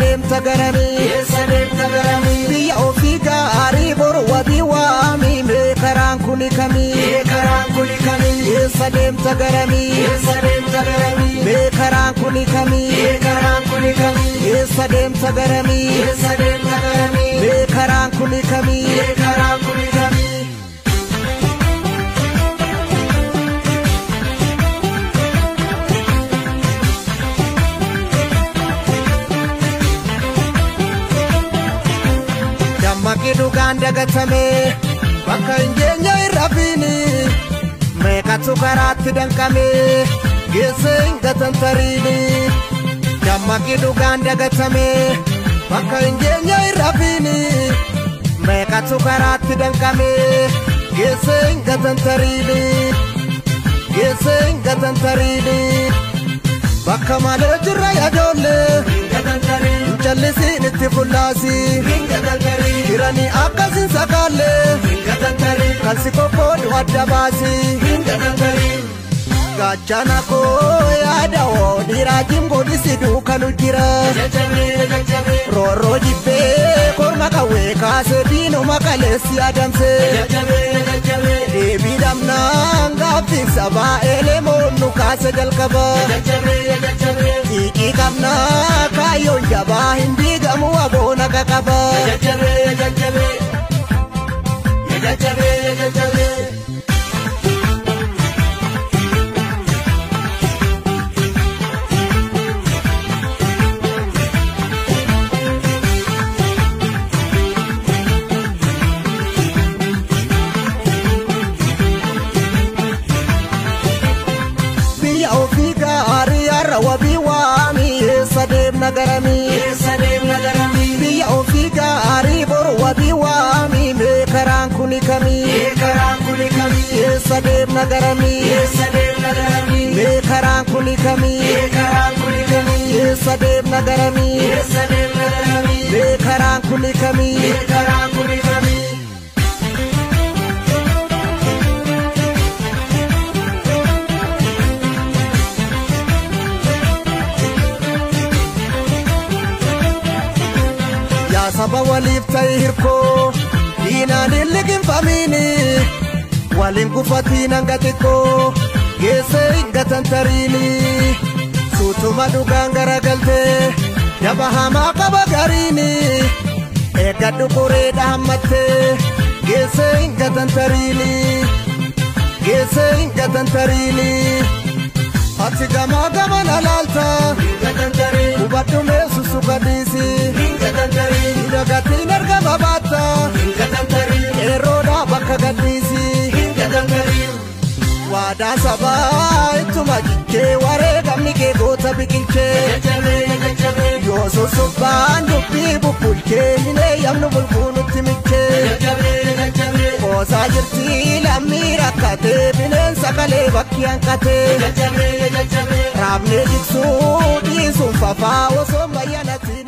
deemta garamii biyya ofii gaarii boru wabii waamii mee karaan kuni kamii eessa deemta garamii mee karaan kuni kamii eessa deemta garamii mee karaan kuni kamii Makidu ganda gatame bakka injeenya irrafini meeqatu karaatti danqame geesse hingatan tarini Makidu ganda gatame bakka injeenya irrafini meeqatu karaatti danqame geesse hingatan tarini bakka malee jirra yaadolle Jallisin itti fullaasi Jirani akkasin sakaalle Kan si kokkoodu adda baasi Gaachana koo yaada dhiiraa jimboodhi si duukanu jira Roorroo jibbee korma qawwee kaase diinuma kaleessi adamse Deebii dhabnaan gaaffiin sabaa elemoonnu kaase jalqaba Hiiqii qabnaa kaayyoon jabaa hin diigamu aboona qaqaba Biyya ofii gaarii har'a wabii waamii eessa deemna garamii biyya ofii gaarii boru wabii waamii mee karaan kuni kamii eessa deemna garamii mee karaan kuni kamii eessa deemna garamii mee karaan kuni kamii Saba waliif ta'e hirkoo diinaan hin liqinfamiini waliin gufatiin hanga xiqqoo geesse hingatan tariini suutuma dhugaan garagaltee daba hamaa qaba gariini eeggadhu qoreedha hammattee geesse hingatan tariini ati gamaa gaman alaalta hubadhu meessu sukadiisi Gatiin argama baata Eeroodhaa bakka gadhiisi Waadaa sabaa ittuma jikkee wareegamni kee goota biqilchee Yoo sosobbaan dubbii bubbulchee hin eeyyamnu bulbuunutti milchee Qoosaa jirtii lammii rakkatee bineensa kalee bakki hanqatee Raabnee jiksuu dhiisuun fafaa osoo bayyanatti